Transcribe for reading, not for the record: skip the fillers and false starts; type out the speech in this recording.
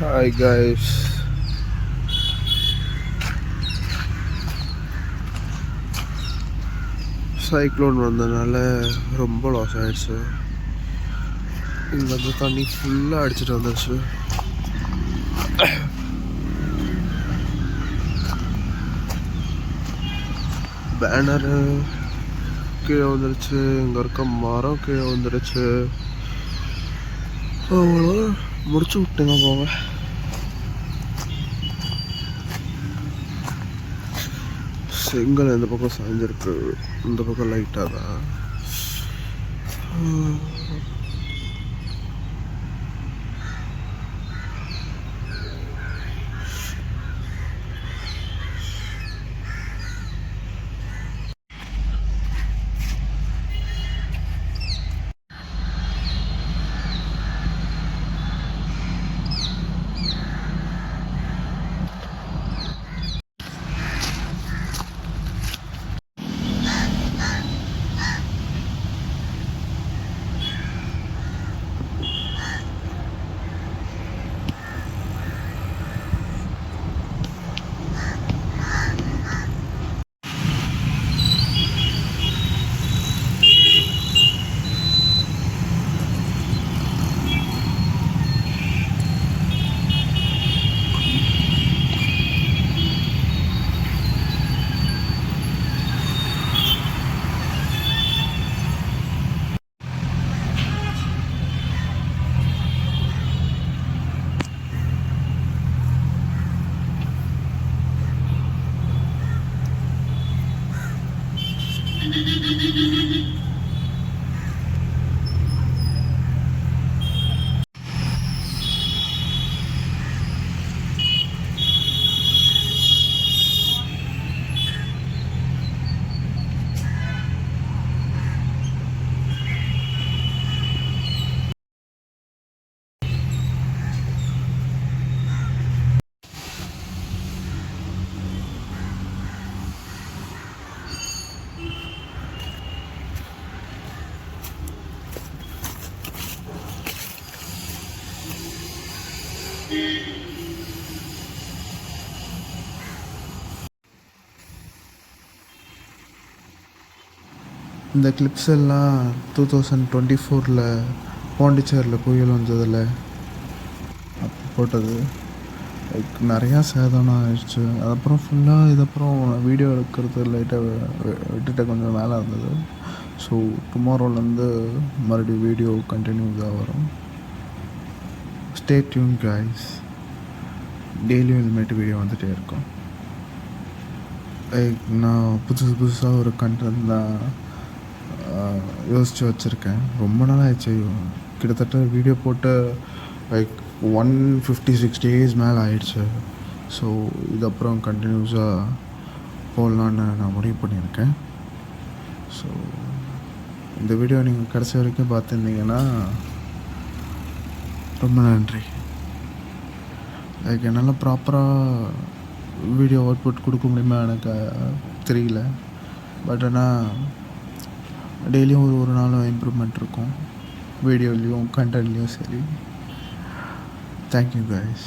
Hi guys. Cyclone வந்ததுனால ரொம்ப loss ஆயிடுச்சு. இங்கே வந்து தண்ணி ஃபுல்லாக அடிச்சுட்டு வந்துடுச்சு. பேனரு கீழே வந்துடுச்சு, இங்கே இருக்க மரம் கீழே வந்துடுச்சு. அவ்வளோ முடிச்சு விட்டுங்க போங்க. செங்கல் இந்த பக்கம் சாய்ஞ்சிருக்கு, இந்த பக்கம் லைட்டாக தான். இந்த கிளிப்ஸ் எல்லாம் 2024 பாண்டிச்சேரியில் புயல் வந்ததில் அப்போ போட்டது. லைக் நிறையா சேதம் ஆயிடுச்சு. அதுக்கப்புறம் ஃபுல்லாக இதுக்கப்புறம் வீடியோ எடுக்கிறது லைட்டாக விட்டுட்டு கொஞ்சம் வேலை இருந்தது. ஸோ டுமாரோலேருந்து மறுபடியும் வீடியோ கண்டினியூஸாக வரும். Stay tune guys. டெய்லியும் இதுமாரி வீடியோ வந்துகிட்டே இருக்கும். லைக் நான் புதுசாக ஒரு கண்டென்ட் தான் யோசித்து வச்சுருக்கேன். ரொம்ப நாள் ஆயிடுச்சு, கிட்டத்தட்ட வீடியோ போட்டு லைக் 156 days மேலே ஆயிடுச்சு. ஸோ இதுக்கப்புறம் கண்டினியூஸாக போடலான்னு நான் முடிவு பண்ணியிருக்கேன். ஸோ இந்த வீடியோ நீங்கள் கடைசி வரைக்கும் பார்த்துருந்தீங்கன்னா ரொம்ப நன்றி. லைக் என்னால் ப்ராப்பராக வீடியோ அவுட்புட் கொடுக்க முடியுமா எனக்கு தெரியல. பட் ஆனால் டெய்லியும் ஒரு நாளும் இம்ப்ரூவ்மெண்ட் இருக்கும், வீடியோலேயும் கண்டென்ட்லேயும் சரி. Thank you guys.